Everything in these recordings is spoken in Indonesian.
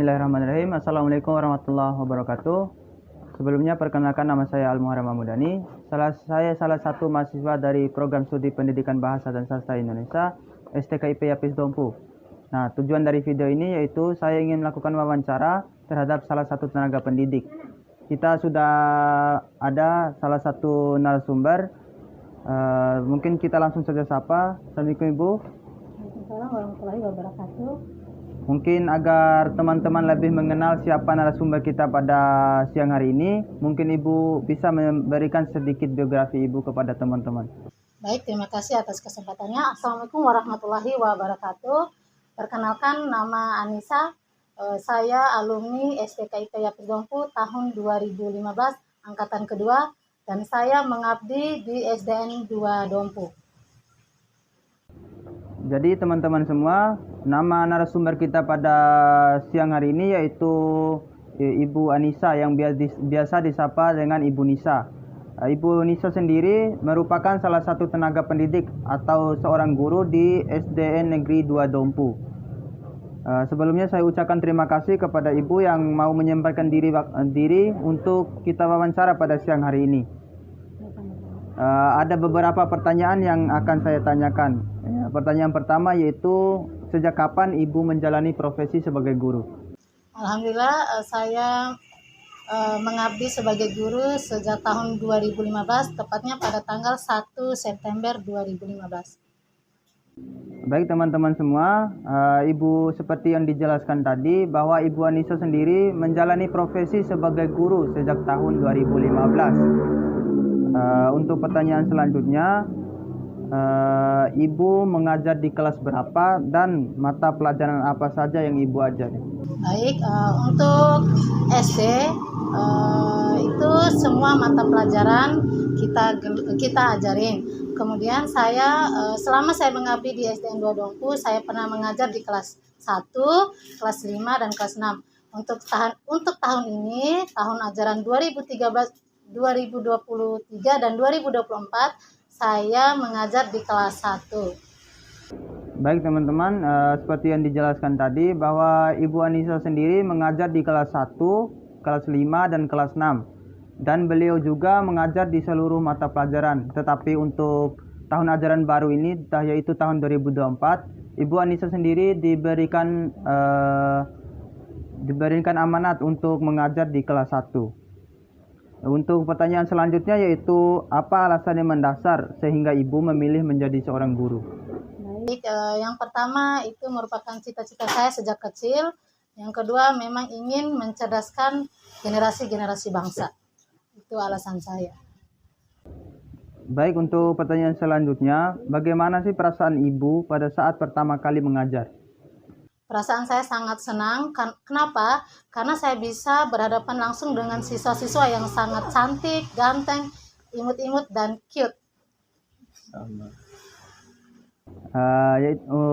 Bismillahirrahmanirrahim. Assalamualaikum warahmatullahi wabarakatuh. Sebelumnya perkenalkan, nama saya Al-Muharram Mahmudani. Saya salah satu mahasiswa dari Program Studi Pendidikan Bahasa dan Sastra Indonesia STKIP Yapis Dompu. Nah, tujuan dari video ini yaitu saya ingin melakukan wawancara terhadap salah satu tenaga pendidik. Kita sudah ada salah satu narasumber. Mungkin kita langsung saja sapa. Assalamualaikum Ibu. Waalaikumsalam warahmatullahi wabarakatuh. Mungkin agar teman-teman lebih mengenal siapa narasumber kita pada siang hari ini, mungkin Ibu bisa memberikan sedikit biografi Ibu kepada teman-teman. Baik, terima kasih atas kesempatannya. Assalamualaikum warahmatullahi wabarakatuh. Perkenalkan, nama Anissa. Saya alumni STKIP Yapis Dompu tahun 2015, angkatan kedua, dan saya mengabdi di SDN 2 Dompu. Jadi teman-teman semua, nama narasumber kita pada siang hari ini yaitu Ibu Anissa yang biasa disapa dengan Ibu Nisa. Ibu Nisa sendiri merupakan salah satu tenaga pendidik atau seorang guru di SDN Negeri 2 Dompu. Sebelumnya saya ucapkan terima kasih kepada Ibu yang mau menyempatkan diri untuk kita wawancara pada siang hari ini. Ada beberapa pertanyaan yang akan saya tanyakan. Pertanyaan pertama yaitu, sejak kapan Ibu menjalani profesi sebagai guru? Alhamdulillah, saya mengabdi sebagai guru sejak tahun 2015, tepatnya pada tanggal 1 September 2015. Baik teman-teman semua, Ibu seperti yang dijelaskan tadi bahwa Ibu Anissa sendiri menjalani profesi sebagai guru sejak tahun 2015. Untuk pertanyaan selanjutnya, Ibu mengajar di kelas berapa dan mata pelajaran apa saja yang Ibu ajari? Baik, untuk SD itu semua mata pelajaran kita ajarin. Kemudian saya selama saya mengabdi di SDN 2 Dompu, saya pernah mengajar di kelas 1, kelas 5 dan kelas 6. Untuk tahun ini, tahun ajaran 2023 dan 2024, saya mengajar di kelas 1. Baik teman-teman, seperti yang dijelaskan tadi bahwa Ibu Anissa sendiri mengajar di kelas 1, kelas 5 dan kelas 6. Dan beliau juga mengajar di seluruh mata pelajaran. Tetapi untuk tahun ajaran baru ini, yaitu tahun 2024, Ibu Anissa sendiri diberikan amanat untuk mengajar di kelas 1. Untuk pertanyaan selanjutnya yaitu, apa alasan yang mendasar sehingga Ibu memilih menjadi seorang guru? Baik, yang pertama itu merupakan cita-cita saya sejak kecil. Yang kedua memang ingin mencerdaskan generasi-generasi bangsa. Itu alasan saya. Baik, untuk pertanyaan selanjutnya, bagaimana sih perasaan Ibu pada saat pertama kali mengajar? Perasaan saya sangat senang. Kenapa? Karena saya bisa berhadapan langsung dengan siswa-siswa yang sangat cantik, ganteng, imut-imut, dan cute.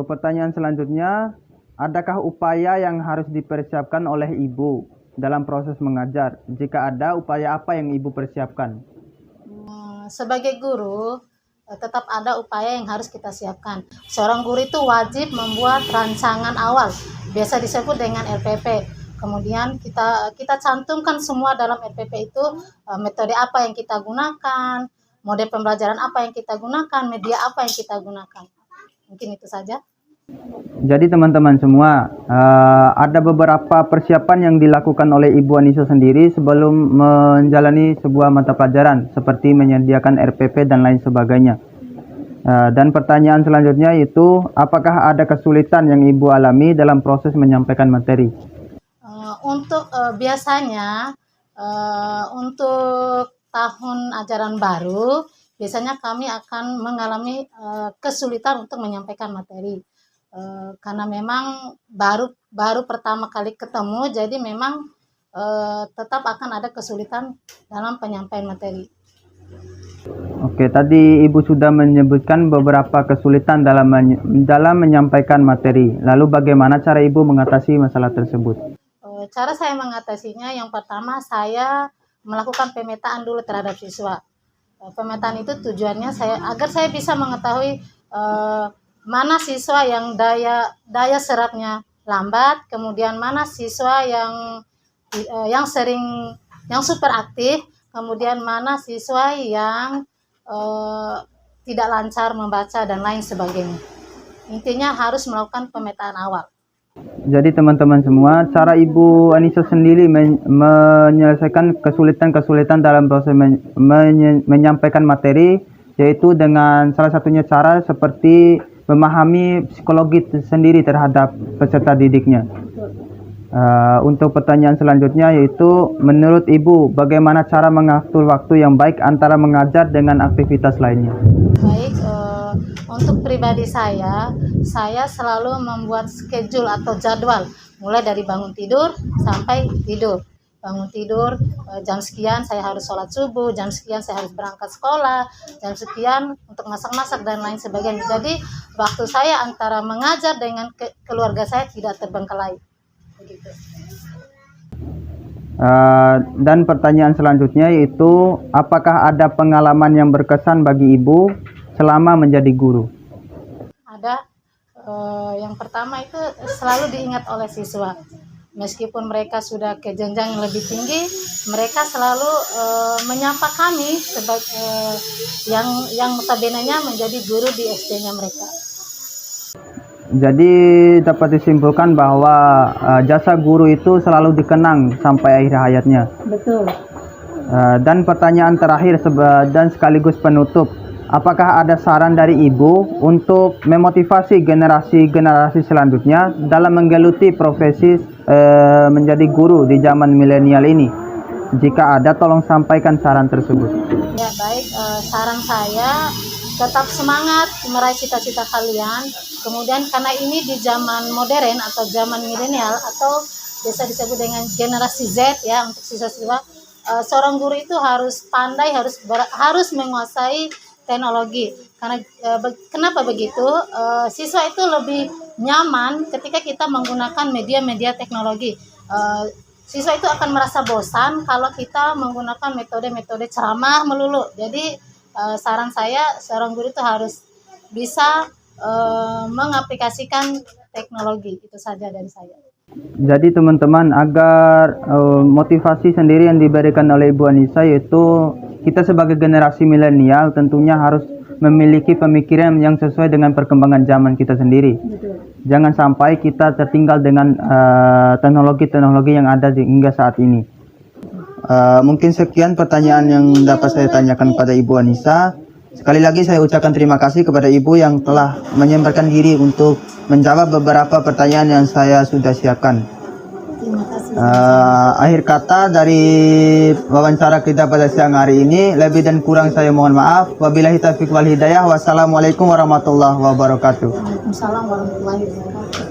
Pertanyaan selanjutnya, adakah upaya yang harus dipersiapkan oleh Ibu dalam proses mengajar? Jika ada, upaya apa yang Ibu persiapkan? Sebagai guru, tetap ada upaya yang harus kita siapkan. Seorang guru itu wajib membuat rancangan awal, biasa disebut dengan RPP. Kemudian kita cantumkan semua dalam RPP itu, metode apa yang kita gunakan, model pembelajaran apa yang kita gunakan, media apa yang kita gunakan. Mungkin itu saja. Jadi teman-teman semua, ada beberapa persiapan yang dilakukan oleh Ibu Anissa sendiri sebelum menjalani sebuah mata pelajaran, seperti menyediakan RPP dan lain sebagainya. Dan pertanyaan selanjutnya yaitu, apakah ada kesulitan yang Ibu alami dalam proses menyampaikan materi? Biasanya untuk tahun ajaran baru, biasanya kami akan mengalami kesulitan untuk menyampaikan materi. Karena memang baru pertama kali ketemu, jadi memang tetap akan ada kesulitan dalam penyampaian materi. Oke, tadi Ibu sudah menyebutkan beberapa kesulitan dalam menyampaikan materi. Lalu bagaimana cara Ibu mengatasi masalah tersebut? Cara saya mengatasinya, yang pertama saya melakukan pemetaan dulu terhadap siswa. Pemetaan itu tujuannya agar saya bisa mengetahui mana siswa yang daya serapnya lambat, kemudian mana siswa yang super aktif, kemudian mana siswa yang tidak lancar membaca dan lain sebagainya. Intinya harus melakukan pemetaan awal. Jadi teman-teman semua, cara Ibu Anissa sendiri menyelesaikan kesulitan-kesulitan dalam proses menyampaikan materi, yaitu dengan salah satunya cara seperti memahami psikologi sendiri terhadap peserta didiknya. Untuk pertanyaan selanjutnya yaitu, menurut Ibu, bagaimana cara mengatur waktu yang baik antara mengajar dengan aktivitas lainnya? Baik, untuk pribadi saya selalu membuat schedule atau jadwal, mulai dari bangun tidur sampai tidur. Bangun tidur, jam sekian saya harus sholat subuh, jam sekian saya harus berangkat sekolah, jam sekian untuk masak-masak dan lain sebagainya. Jadi waktu saya antara mengajar dengan keluarga saya tidak terbengkalai. Begitu. Dan pertanyaan selanjutnya yaitu, apakah ada pengalaman yang berkesan bagi Ibu selama menjadi guru? Ada. Yang pertama itu selalu diingat oleh siswa. Meskipun mereka sudah ke jenjang yang lebih tinggi, mereka selalu menyapa kami sebagai yang notabene-nya menjadi guru di SD-nya mereka. Jadi dapat disimpulkan bahwa jasa guru itu selalu dikenang sampai akhir hayatnya. Betul. Dan pertanyaan terakhir dan sekaligus penutup, apakah ada saran dari Ibu untuk memotivasi generasi-generasi selanjutnya dalam menggeluti profesi menjadi guru di zaman milenial ini? Jika ada, tolong sampaikan saran tersebut. Ya baik, saran saya tetap semangat meraih cita-cita kalian. Kemudian karena ini di zaman modern atau zaman milenial atau biasa disebut dengan generasi Z ya, untuk siswa-siswa, seorang guru itu harus pandai, harus menguasai teknologi. Karena kenapa begitu? Siswa itu lebih nyaman ketika kita menggunakan media-media teknologi. Siswa itu akan merasa bosan kalau kita menggunakan metode-metode ceramah melulu. Jadi saran saya, seorang guru itu harus bisa mengaplikasikan teknologi. Itu saja dari saya. Jadi teman-teman, agar motivasi sendiri yang diberikan oleh Ibu Anissa, yaitu kita sebagai generasi milenial tentunya harus memiliki pemikiran yang sesuai dengan perkembangan zaman kita sendiri. Betul. Jangan sampai kita tertinggal dengan teknologi-teknologi yang ada hingga saat ini. Mungkin sekian pertanyaan yang dapat saya tanyakan kepada Ibu Anissa. Sekali lagi saya ucapkan terima kasih kepada Ibu yang telah menyempatkan diri untuk menjawab beberapa pertanyaan yang saya sudah siapkan. Terima kasih. Akhir kata dari wawancara kita pada siang hari ini, lebih dan kurang saya mohon maaf. Wabillahi taufiq wal hidayah. Wassalamualaikum warahmatullahi wabarakatuh. Waalaikumsalam warahmatullahi wabarakatuh.